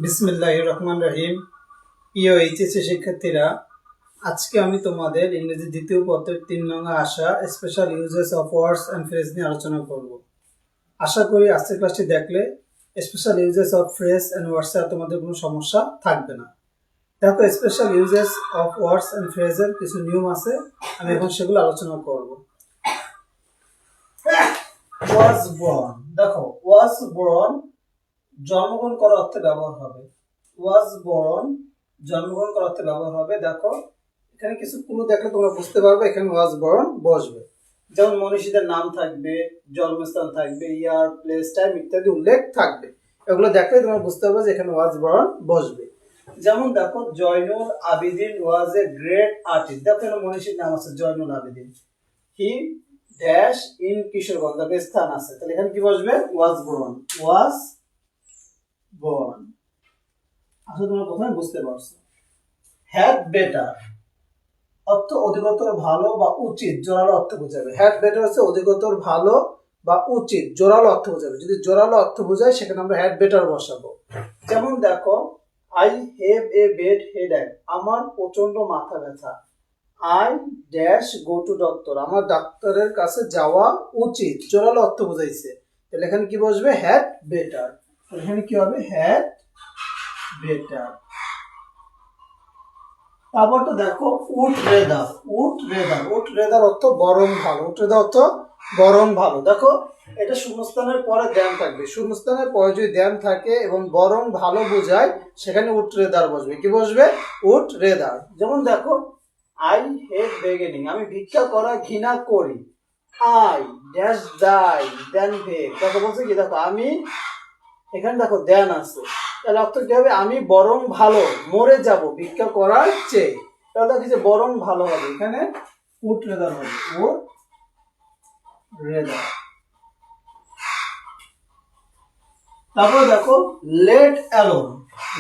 বিসমিল্লাহির রহমানির রহিম। প্রিয় এইচএসসি শিক্ষার্থীরা, আজকে আমি তোমাদের ইংরেজি দ্বিতীয় পত্রের 3 নং আসা special uses of words and phrase নিয়ে আলোচনা করব। আশা করি আজকের ক্লাসটি দেখলে special uses of phrase and ওয়ার্ডসে তোমাদের কোনো সমস্যা থাকবে না। দেখো, special uses of words and ফ্রেজের কিছু নিয়ম আছে, আমি এখন সেগুলো আলোচনা করব। ওয়াজ বর্ন, দেখো ওয়াজ বর্ন জন্মগ্রহণ করার অর্থে ব্যবহার হবে। ওয়াজ বর্ন জন্মগ্রহণ করার অর্থে ব্যবহার হবে। দেখো, এখানে কিছু ক্লু দেখলে তোমরা বুঝতে পারবে এখানে ওয়াজ বর্ন বসবে। যেমন মনীষীদের নাম থাকবে, জন্মস্থান থাকবে, ইয়ার, প্লেস, টাইম ইত্যাদি উল্লেখ থাকবে। এগুলো দেখলে তোমরা বুঝতে পারবে যে এখানে ওয়াজ বর্ন বসবে। যেমন দেখো, Zainul Abedin was a great artist. দেখো, এখানে মনীষীর নাম আছে Zainul Abedin. He dash in Kishoreganj, স্থান আছে, তাহলে এখানে কি বসবে? Was born. Was born. আসলে তোমরা প্রথমে বুঝতে পারছো। হ্যাড বেটার অর্থ অধিকতর ভালো বা উচিত, জোরালো অর্থ বোঝাবে। হ্যাড বেটার হচ্ছে অধিকতর ভালো বা উচিত, জোরালো অর্থ বোঝাবে। যদি জোরালো অর্থ বোঝায় সেখানে আমরা হ্যাড বেটার বসাবো। যেমন দেখো, I have a bad headache, আমার প্রচন্ড মাথা ব্যথা। I dash go to doctor, আমার ডাক্তারের কাছে যাওয়া উচিত, জোরালো অর্থ বোঝাইছে। তাহলে এখানে কি বসবে? Had better. এখানে কি হবে? Had better. তারপর তো দেখো, would rather. Would rather, would rather অর্থ বরং ভালো। উড রেদার অর্থ বরং ভালো। দেখো, এটা শূন্যস্থানের পরে দ্যান থাকবে। শূন্যস্থানের পরে যদি দ্যান থাকে এবং বরং ভালো বোঝায় সেখানে উড রেদার বসবে। কি বসবে? Would rather. যেমন দেখো, আই হেট বেগিনিং, আমি ভিক্ষা করা ঘৃণা করি। I dash die than beg, দেখো বলছে কি, দেখো আমি, এখানে দেখো দেন আছে, তাহলে অর্থ কি হবে? আমি বরং ভালো মরে যাব ভিক্ষা করার চেয়ে। তাহলে দেখি যে বরং ভালো হবে, এখানে উড রেদার হবে। Would rather. তারপর দেখো, লেট অ্যালোন।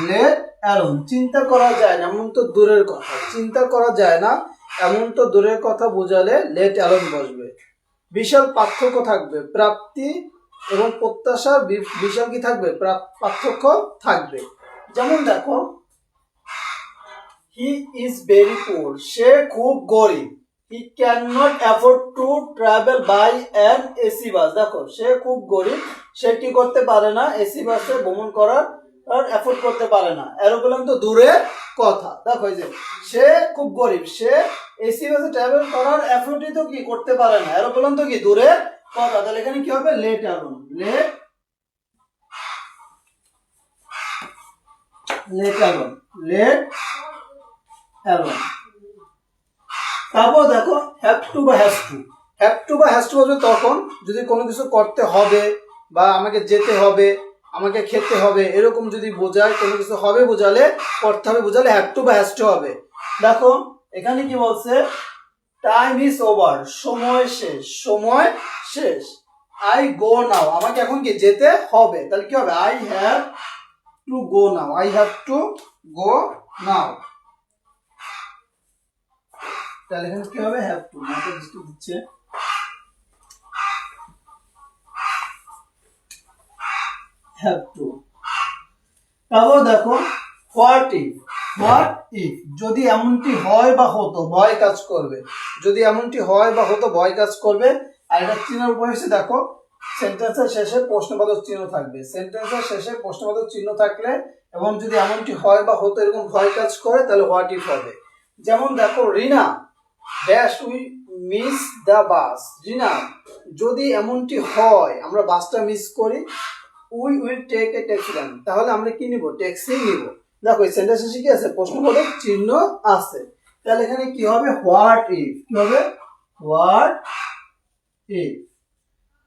লেট অ্যালোন, চিন্তা করা যায় না এমন তো দূরের কথা। চিন্তা করা যায় না এমন তো দূরের কথা বোঝালে লেট অ্যালোন বসবে। বিশাল পার্থক্য থাকবে, প্রাপ্তি এবং প্রত্যাশার বিশাল কি থাকবে? পার্থক্য থাকবে। যেমন দেখো, হি ইজ ভেরি পুয়ার, সে খুব গরিব। He can not afford to travel by an AC bus, দেখো সে খুব গরিব, সে কি করতে পারে না এসি বাসে ভ্রমণ করার অ্যাফোর্ড করতে পারে না। এরোপ্লেন তো দূরের কথা। দেখো, এই যে সে খুব গরিব, সে এসি বাসে ট্রাভেল করার অ্যাফোর্ডই তো কি করতে পারে না। এরোপ্লেন তো কি দূরের কথা। তাহলে এখানে কি হবে? Let alone. Let alone. Let alone. তারপর দেখো, হ্যাভ টু বা হ্যাজ টু। হ্যাভ টু বা হ্যাজ টু বলবে তখন যদি কোনো কিছু করতে হবে বা আমাকে যেতে হবে, আমাকে খেতে হবে, এরকম যদি বোঝায়, কোনো কিছু হবে বোঝালে, করতে হবে বোঝালে হ্যাভ টু বা হ্যাজ টু হবে। দেখো, এখানে কি বলছে? টাইম ইজ ওভার, সময় শেষ। সময় শেষ। আই গো নাও, আমাকে এখন কি যেতে হবে। তাহলে কি হবে? I have to go now. I have to go now. তাহলে এখানে কি হবে? Have to. নাকি দৃষ্টি দিচ্ছে, হ্যাভ টু। তারপর দেখো, হোয়াট ইফ। হোয়াট ইফ, যদি এমনটি হয় বা হতো, ভয় কাজ করবে। যদি এমনটি হয় বা হতো, ভয় কাজ করবে। আর এটা চিহ্নের উপর এসে দেখো, সেন্টেন্সের শেষে প্রশ্নবোধক চিহ্ন থাকবে। সেন্টেন্সের শেষে প্রশ্নবোধক চিহ্ন থাকলে এবং যদি এমনটি হয় বা হতো এরকম ভয় কাজ করে, তাহলে হোয়াট ইফ হবে। যেমন দেখো, Rina dash we miss the bus. Rina, যদি এমনটি হয় আমরা বাসটা মিস করি, we will take a taxi, তাহলে আমরা কি নিব? ট্যাক্সি নিব। দেখো, এই সেন্টেন্স শেষে কি আছে? প্রশ্নবোধক চিহ্ন আছে। তাহলে এখানে কি হবে? What if. কি হবে? What if.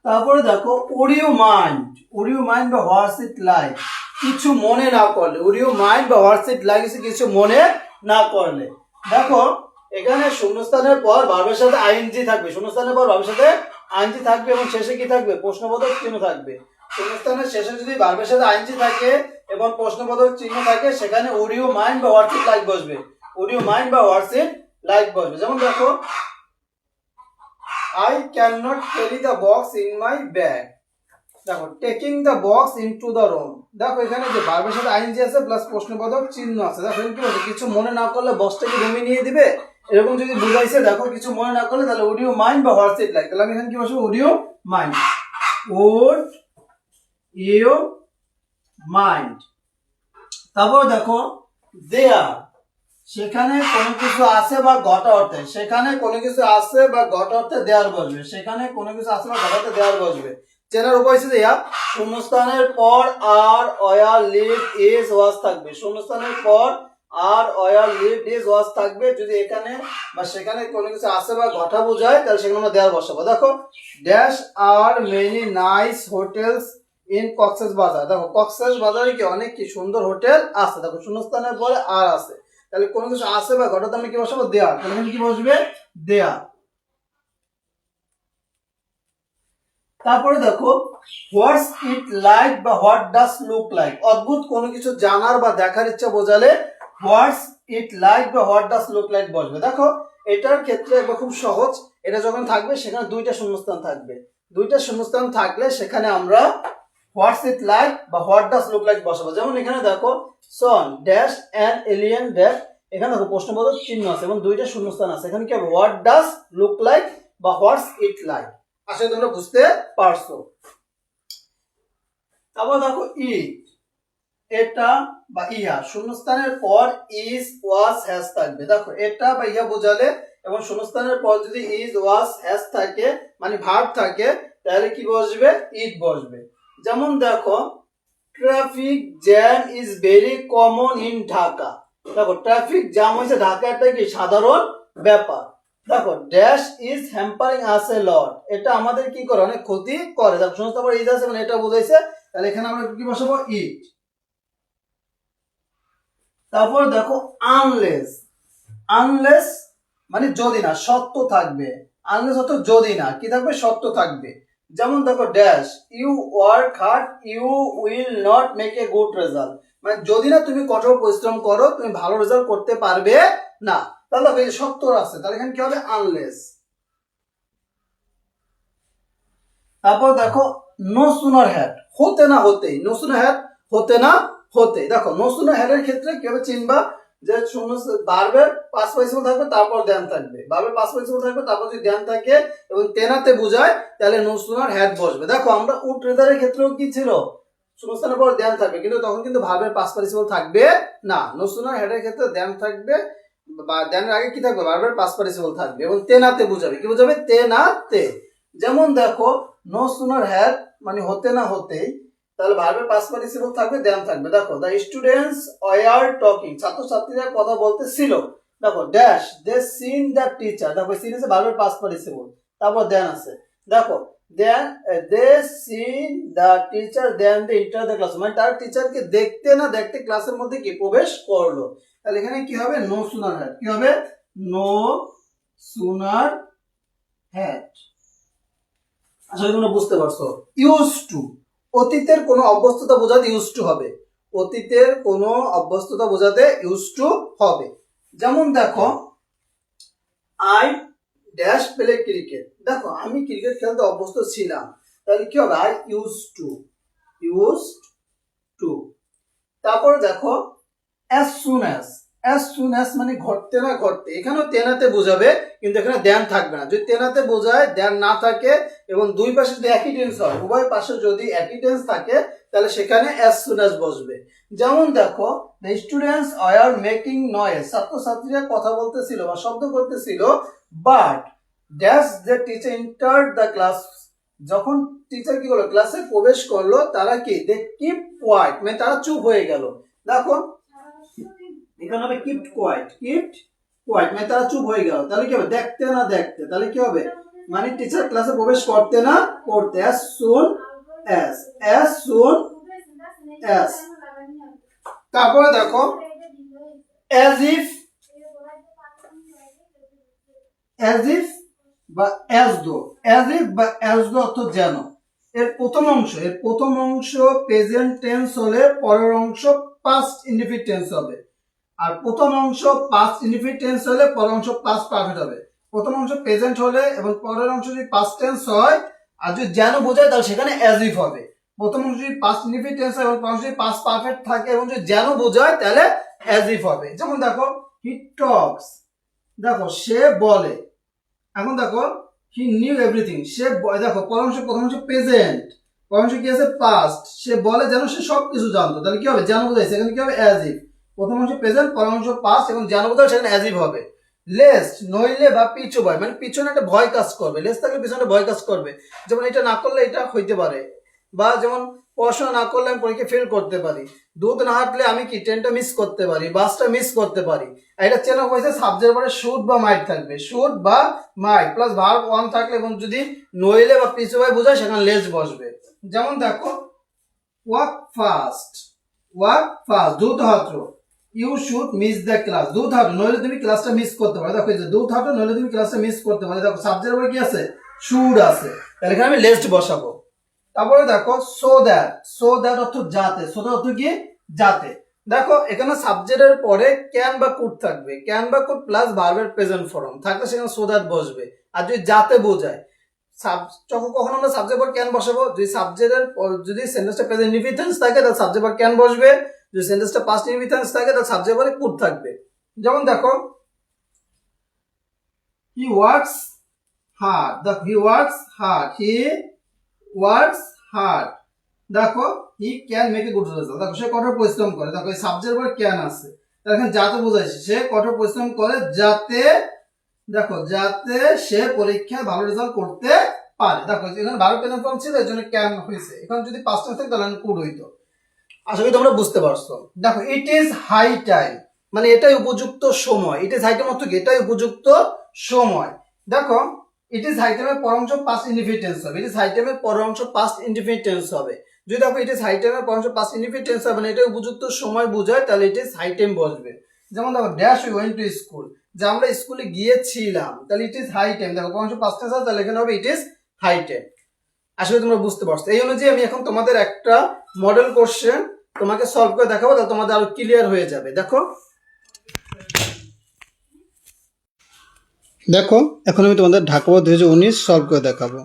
তারপরে দেখো, would you mind. Would you mind বা হোয়াটস ইট লাইক, কিছু মনে না করলে। উড ইউ মাইন্ড বা হোয়াটস ইট লাইক, কিছু মনে না করলে। দেখো, এখানে শূন্যস্থানের পর ভার্বের সাথে আইএনজি থাকবে। শূন্যস্থানের পর ভার্বের সাথে আইএনজি থাকবে এবং শেষে কি থাকবে? প্রশ্নবোধক চিহ্ন থাকবে। শূন্যস্থানের শেষে যদি ভার্বের সাথে আইএনজি থাকে এবং প্রশ্নবোধক চিহ্ন থাকে, সেখানে উড ইউ মাইন্ড বা হোয়াটস ইট লাইক বসবে। উড ইউ মাইন্ড বা হোয়াটস ইট লাইক বসবে। যেমন দেখো, I cannot carry the box in my bag. দেখো taking the box into the room, দেখো এখানে যে ভার্বের সাথে আইএনজি আছে প্লাস প্রশ্নবোধক চিহ্ন আছে। দেখো এখানে কি বলছে, কিছু মনে না করলে বক্সটাকে রুমে নিয়ে দিবে, এরকম যদি বুঝাইছে। দেখো কিছু মনে না করলে তাহলে উড ইউ মাইন্ড বা হোয়াটস ইট লাইক, তাহলে আমি এখানে কি বসবো, would you mind, would you mind. তারপর দেখো দেয়ার, সেখানে কোনো কিছু আছে বা ঘটা অর্থে, সেখানে কোনো কিছু আছে বা ঘটা অর্থে দেয়ার বসবে, সেখানে কোনো কিছু আছে বা ঘটা অর্থে দেয়ার বসবে। চেনার উপায় হচ্ছে দেয়া, শূন্যস্থানের পর আর অয়ার লিভ ইজ ওয়াজ থাকবে, শূন্যস্থানের পর আর অয়ার লিভ ইজ ওয়াজ থাকবে। যদি এখানে বা সেখানে কোনো কিছু আছে বা ঘটা বোঝায় তাহলে সেখানে আমরা দেয়ার বসাবো। দেখো dash are many nice hotels in Cox's বাজার, দেখো কক্সেস বাজারে কি অনেক কি সুন্দর হোটেল আছে। দেখো শূন্যস্থানের পরে আর আছে, তাহলে কোনো কিছু আছে বা ঘটাতে আমি কি বসাবো, দেয়ার, তাহলে এখানে কি বসবে, দেয়ার। তারপরে দেখো হোয়াটস ইট লাইক বা হোয়াট ডাস লুক লাইক, অদ্ভুত কোনো কিছু জানার বা দেখার ইচ্ছা বোঝালে হোয়াটস ইট লাইক বা হোয়াট ডাস লুক লাইক বসবে। দেখো এটার ক্ষেত্রে একবার খুব সহজ, এটা যখন থাকবে সেখানে দুইটা শূন্যস্থান থাকবে, দুইটা শূন্যস্থান থাকলে সেখানে আমরা হোয়াটস ইট লাইক বা হোয়াট ডাস লুক লাইক বসাবো। যেমন এখানে দেখো সন ড্যাশ অ্যান এলিয়েন ড্যাশ, এখানে দেখো প্রশ্নবোধক চিহ্ন আছে এবং দুইটা শূন্যস্থান আছে, এখানে কি হবে, হোয়াট ডাস লুক লাইক বা হোয়াটস ইট লাইক। আসলে তোমরা বুঝতে পারছো। তারপর দেখো ইট, এটা বা ইয়া, শূন্যস্থানের পর ইজ ওয়াজ হ্যাজ থাকবে। দেখো এটা বা ইয়া বোঝালে এবং শূন্যস্থানের পর যদি ইজ ওয়াজ হ্যাজ থাকে মানে ভার্ব থাকে তাহলে কি বসবে, ইট বসবে। যেমন দেখো traffic jam is very common in Dhaka, দেখো ট্রাফিক জ্যাম হয়েছে ঢাকা, একটা কি সাধারণ ব্যাপার। দেখো ড্যাশ ইজ হ্যাম্পারিং আস এ লট, এটা আমাদের কি করে, অনেক ক্ষতি করে। দেখো শূন্যস্থানের পর ইজ আছে মানে এটা বোঝাইছে, তাহলে এখানে আমরা কি বসাবো, ইট। তারপর দেখো আনলেস, আনলেস মানে যদি না, সত্য থাকবে, আনলেস অর্থ যদি না কি থাকবে, সত্য থাকবে। যেমন দেখো dash you work hard you will not make a good result, মানে যদি না তুমি কঠোর পরিশ্রম করো তুমি ভালো রেজাল্ট করতে পারবে না, তাহলে দেখো এই সত্য আছে, তাহলে এখানে কি হবে, আনলেস। তারপর দেখো নো সুনার হ্যাড, হতে না হতেই, নো সুনার হ্যাড হতে না হতে। দেখো নো সুনার হ্যাড এর ক্ষেত্রে কি হবে, চিনবা যে ভার্বের পাস্ট পার্টিসিপল থাকবে তারপর দেন থাকবে, ভার্বের পাস্ট পার্টিসিপল থাকবে তারপর যদি দেন থাকে এবং তেনাতে বোঝায় তাহলে নো সুনার হ্যাড বসবে। দেখো আমরা উড রেদারের ক্ষেত্রেও কি ছিল, শূন্যস্থানের পর দেন থাকবে কিন্তু তখন কিন্তু ভার্বের পাস্ট পার্টিসিপল থাকবে না। নো সুনার হ্যাড এর ক্ষেত্রে দেন থাকবে বা দেনের আগে কি থাকবে, ভার্বের পাস্ট পার্টিসিপল থাকবে এবং তেনাতে বোঝাবে, কি বোঝাবে, তেনাতে। যেমন দেখো নো সুনার হ্যাড মানে হতে না হতেই, তাহলে ভার্বের পাস্ট পার্টিসিপল থাকবে দেন থাকবে। দেখো দ্য স্টুডেন্টস ওয়্যার টকিং, ছাত্রছাত্রীরা কথা বলতেছিল। দেখো dash they seen the teacher, দেখো সিন আছে ভার্বের পাস্ট পার্টিসিপল তারপর দেন আছে। দেখো then they seen the teacher then they enter the class, মানে তার টিচারকে দেখতে না দেখতে ক্লাসের মধ্যে কি প্রবেশ করলো। তাহলে এখানে কি হবে, নো সুনার হ্যাড, কি হবে, নো সুনার হ্যাড। আসলে তোমরা বুঝতে পারছো। ইউজ টু, অতীতের কোনো অভ্যস্ততা বোঝাতে ইউজ টু হবে, অতীতের কোনো অভ্যস্ততা বোঝাতে ইউজ টু হবে। যেমন দেখো আই ড্যাশ প্লে ক্রিকেট, দেখো আমি ক্রিকেট খেলতে অভ্যস্ত ছিলাম, তাহলে কি হবে, I use to, use to. তারপরে দেখো অ্যাজ সুন অ্যাজ মানে ঘটতে না ঘটতে, এখানেও তেনাতে বোঝাবে কিন্তু এখানে দেন থাকবে না। যদি তেনাতে বোঝায় দেন না থাকে এবং দুই পাশে যদি একই টেন্স হয়, উভয় পাশে যদি একই টেন্স থাকে তাহলে সেখানে অ্যাজ সুন অ্যাজ বসবে। যেমন দেখো the students were making noise, ছাত্রছাত্রীরা কথা বলতেছিল বা শব্দ করতেছিল, but dash the teacher entered the class, যখন টিচার কি করলো, ক্লাসে প্রবেশ করলো, তারা কি, দে কিপ কোয়াইট মানে তারা চুপ হয়ে গেল। দেখো এখানে হবে কিপড কোয়াইট মানে তারা চুপ হয়ে গেল, তাহলে কি হবে, দেখতে না দেখতে, তাহলে কি হবে, মানে টিচার ক্লাসে প্রবেশ করতে না করতে। As soon as. তারপরে দেখো অ্যাজ ইফ বা অ্যাজ দো, অ্যাজ ইফ বা অ্যাজ দো অর্থ যেন। এর প্রথম অংশ প্রেজেন্ট টেন্স হলে পরের অংশ পাস্ট ইনডিফিনিট টেন্স হবে, আর প্রথম অংশ পাস্ট ইনডিফিনিট টেন্স হলে পরের অংশ পাস্ট পারফেক্ট হবে। প্রথম অংশ প্রেজেন্ট হলে এবং পরের অংশ যদি পাস্ট টেন্স হয় আর যদি যেন বোঝায় তাহলে সেখানে অ্যাজ ইফ হবে। প্রথম অংশ যদি পাস্ট ইনডিফিনিট টেন্স এবং পরের অংশ যদি পাস্ট পারফেক্ট থাকে এবং যদি যেন বোঝায় তাহলে অ্যাজ ইফ হবে। যেমন দেখো হি টক্স, দেখো সে বলে। এখন দেখো হি নিউ এভরিথিং, সে দেখো পরের অংশ প্রথম অংশ প্রেজেন্ট, পরের অংশ কি আছে পাস্ট, সে বলে যেন সে সবকিছু জানতো, তাহলে কি হবে যেন বোঝাইছে, এখানে কি হবে অ্যাজ ইফ। প্রথম অংশ প্রেজেন্ট, পরের অংশ পাস্ট এবং যেন বোঝায় সেখানে অ্যাজ ইফ হবে। লেস্ট নইলে বা পিছু ভয়, মানে পিছনে একটা ভয় কাজ করবে, লেস্ট থাকলে পিছনে ভয় কাজ করবে। যেমন এটা না করলে এটা হইতে পারে, বা যেমন পড়াশোনা না করলে আমি পরীক্ষা ফেল করতে পারি, দুধ না হাঁটলে আমি কি ট্রেনটা মিস করতে পারি, বাসটা মিস করতে পারি। এটা চেন হয়েছে সাবজেক্টের পরে শুড বা মাইট থাকবে, শুড বা মাইট প্লাস ভার্ব ওয়ান থাকলে এবং যদি নইলে বা পিছু ভয় বোঝায় সেখানে লেস বসবে। যেমন দেখো ওয়াক ফাস্ট, ওয়াক ফাস্ট দ্রুত হাঁটো, you should miss the class, দ্রুত হাঁটো নইলে তুমি ক্লাসটা মিস করতে পারো। দেখো দ্রুত হাঁটো নইলে তুমি ক্লাসটা মিস করতে পারো, দেখো সাবজেক্টের পরে কি আছে শুড আছে, তাহলে এখানে আমি লেস্ট বসাবো। তারপরে দেখো সো দ্যাট, সো দ্যাট অর্থ যাতে, সো দ্যাট অর্থ কি যাতে। দেখো এখানে সাবজেক্টের পরে ক্যান বা কুড থাকবে, ক্যান বা কুড প্লাস ভার্বের প্রেজেন্ট ফর্ম থাকলে সেখানে সো দ্যাট বসবে। আর যদি যাতে বোঝায় যখন কখনো আমরা সাবজেক্ট পর ক্যান বসাবো, যদি সাবজেক্টের যদি সেন্টেন্সটা প্রেজেন্ট ইনডিফিনিট থাকে তাহলে সাবজেক্ট পর ক্যান বসবে, যদি সেন্টেন্সটা পাস্ট ইনডিফিনিট থাকে তাহলে সাবজেক্ট পরে কুড থাকবে। যেমন দেখো হি ওয়ার্কস হার্ড, দেখো he works hard, he works hard. দেখো he can make a good result, দেখো সে কঠোর পরিশ্রম করে, দেখো এই সাবজেক্টের পর ক্যান আছে, এখানে যাতে বোঝাইছে সে কঠোর পরিশ্রম করে যাতে, দেখো যাতে সে পরীক্ষায় ভালো রেজাল্ট করতে পারে। দেখো এখানে ভালো প্রেজেন্ট ফর্ম ছিল এর জন্য ক্যান হয়েছে, এখানে যদি পাস্ট টেন্স থাকে তাহলে কুড হইতো। আশা করি তোমরা বুঝতে পারছো। দেখো ইট ইজ হাই টাইম, মানে এটাই উপযুক্ত সময়, ইট ইজ হাই টাইম অর্থ কি এটাই উপযুক্ত সময়। দেখো ইট ইজ হাই টাইমের পর অংশ পাস্ট ইনডিফিনিট টেন্স হবে, ইট ইজ হাই টাইমের পর অংশ পাস্ট ইনডিফিনিট টেন্স হবে। যদি দেখো ইট ইজ হাই টাইমের পর অংশ পাস্ট ইনডিফিনিট টেন্স হবে, এটা উপযুক্ত সময় বোঝায় তাহলে ইট ইজ হাই টাইম বসবে। যেমন দেখো dash we went to school, যে আমরা স্কুলে গিয়েছিলাম, তাহলে ইট ইজ হাই টাইম, দেখো পর অংশ পাস্ট টেন্স আছে তাহলে এখানে হবে ইট ইজ হাই টাইম। আসলে তোমরা বুঝতে পারছো। এই অনুযায়ী আমি এখন তোমাদের একটা মডেল কোশ্চেন তোমাকে সলভ করে দেখাবো, তাহলে তোমাদের আরো ক্লিয়ার হয়ে যাবে। দেখো দেখো এখন আমি তোমাদের ঢাকা বোর্ড 2019 সলভ করে দেখাবো।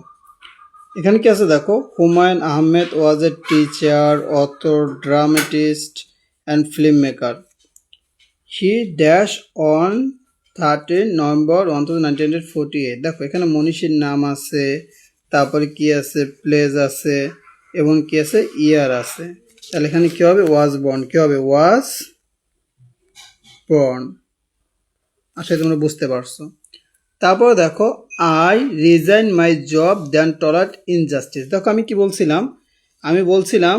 এখানে কি আছে দেখো, Humayun Ahmed was a teacher, author, dramatist and film maker. He dash on 13 November 1948। দেখো এখানে মনীষীর নাম আছে, তারপরে কি আছে প্লেস আছে এবং কি আছে ইয়ার আছে, তাহলে এখানে কি হবে ওয়াজ বর্ন, কি হবে ওয়াজ বর্ন। আসলে তোমরা বুঝতে পারছো। তারপর দেখো I resign my job than tolerate injustice. দেখো আমি কি বলছিলাম, আমি বলছিলাম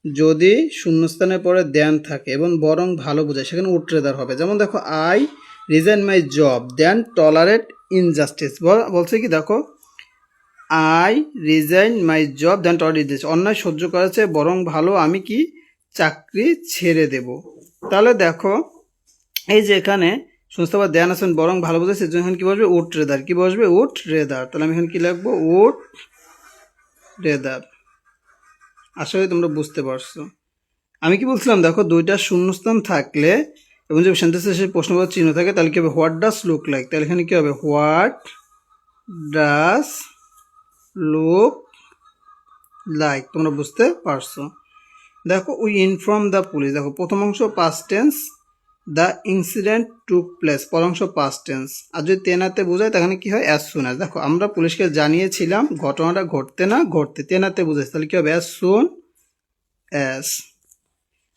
যদি শূন্যস্থানের পরে দেন থাকে এবং বরং ভালো বোঝায় সেখানে উড রেদার হবে। যেমন দেখো I resign my job than tolerate injustice, বলছে কি দেখো I resign my job than tolerate injustice, অন্যায় সহ্য করেছে বরং ভালো আমি কি চাকরি ছেড়ে দেব। তাহলে দেখো এই যে এখানে সমস্ত আবার দেন আসেন বরং ভালো বোঝায় সেজন্য এখানে কি বসবে উড রেদার, কি বসবে উড রেদার। তাহলে আমি এখানে কি লিখবো উড রেদার। আশা করি তোমরা বুঝতে পারছো। আমি কি বলছিলাম দেখো দুইটা শূন্যস্থান থাকলে এবং যদি সেন্টেন্সে শেষে প্রশ্নবোধক চিহ্ন থাকে তাহলে কি হবে হোয়াট ডাস লুক লাইক, তাহলে এখানে কি হবে হোয়াট ডাস লুক লাইক। তোমরা বুঝতে পারছো। দেখো উই ইনফর্ম দ্য পুলিশ, দেখো প্রথম অংশ past tense, the incident took place পর অংশ পাস্ট টেন্স, আর যদি তেনাতে বোঝায় তাহলে কি হয় অ্যাজ সুন অ্যাজ। দেখো আমরা পুলিশকে জানিয়েছিলাম ঘটনাটা ঘটতে না ঘটতে, তেনাতে বোঝায় তাহলে কি হবে as soon as.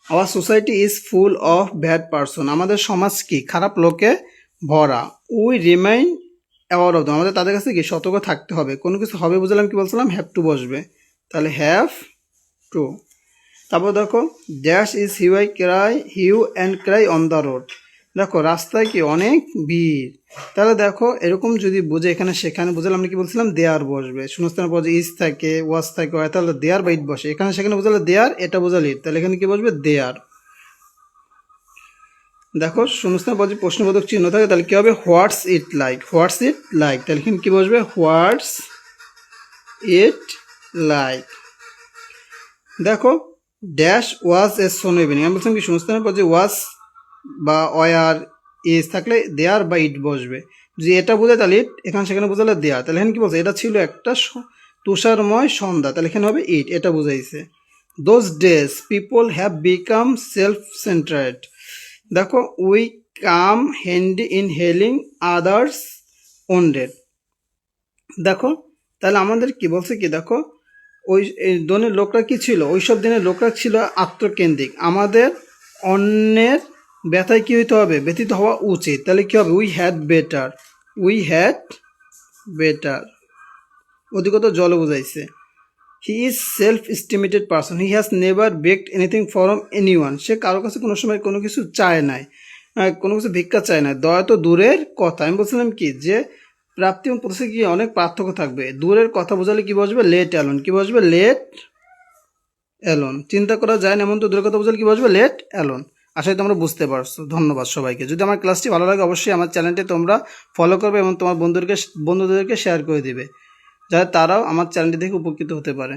Our society is full of bad person, আমাদের সমাজ কি খারাপ লোকে ভরা। উই রিমাইন অ্যাওয়ার অফ, আমাদের তাদের কাছে কি সতর্ক থাকতে হবে। কোনো কিছু হবে বুঝলাম কি বলছিলাম হ্যাভ টু বসবে, তাহলে হ্যাভ টু। তারপর দেখো dash is hue I cry, hue and cry on the road. দেখো রাস্তায় কি অনেক ভিড়, তাহলে দেখো এরকম যদি বুঝে এখানে সেখানে বুঝলাম আমরা কি বলছিলাম দেয়ার বসবে, শূন্যস্থানের পর যে ইজ থাকে ওয়াজ থাকে হয় তাহলে দেয়ার বা ইট বসে, এখানে সেখানে বোঝালে দেয়ার এটা বোঝালে ইট, তাহলে এখানে কি বসবে দেয়ার। দেখো শূন্যস্থানের পর যে প্রশ্নবোধক চিহ্ন থাকে তাহলে কি হবে হোয়াটস it like, what's it like, তাহলে এখানে কি বসবে হোয়াটস ইট লাইক। দেখো ড্যাশ ওয়াজ এ সোনো ইভিনিং, আমি বলছিলাম কি শূন্যস্থানের পর যে ওয়াজ বা ওয়ার ইজ থাকলে দেয়ার বা ইট বসবে, যদি এটা বোঝায় তাহলে ইট, এখানে সেখানে বোঝালে দেয়ার। তাহলে এখানে কি বলছে এটা ছিল একটা তুষারময় সন্ধ্যা, তাহলে এখানে হবে ইট, এটা বুঝাইছে। those days people have become self-centered. দেখো we come handy in hailing others wounded. দেখো তাহলে আমাদের কি বলছে কি দেখো ওই এই দিনের লোকরা কি ছিল, ওইসব দিনের লোকরা ছিল আত্মকেন্দ্রিক। আমাদের অন্যের ব্যথায় কি হইতে হবে, ব্যথিত হওয়া উচিত। তাহলে কি হবে, উই হ্যাড বেটার অধিকত জল বুঝাইছে। He is self estimated person, he has never begged anything from anyone, সে কারো কাছে কোনো সময় কোনো কিছু চায় নাই, কোনো কিছু ভিক্ষা চায় না। দয়া তো দূরের কথা, আমি বলছিলাম কি যে প্রাপ্তি এবং প্রতিষ্ঠা কি অনেক পার্থক্য থাকবে। দূরের কথা বোঝালে কি বসবে, লেট অ্যালোন, কি বসবে, লেট অ্যালোন। চিন্তা করা যায় না এমন তো দূরের কথা বোঝালে কি বসবে, লেট অ্যালোন। আশা করি তোমরা বুঝতে পারছো। ধন্যবাদ সবাইকে। যদি আমার ক্লাসটি ভালো লাগে অবশ্যই আমার চ্যানেলটি তোমরা ফলো করবে এবং তোমার বন্ধুদেরকে শেয়ার করে দিবে, যাতে তারাও আমার চ্যানেলটি দেখে উপকৃত হতে পারে।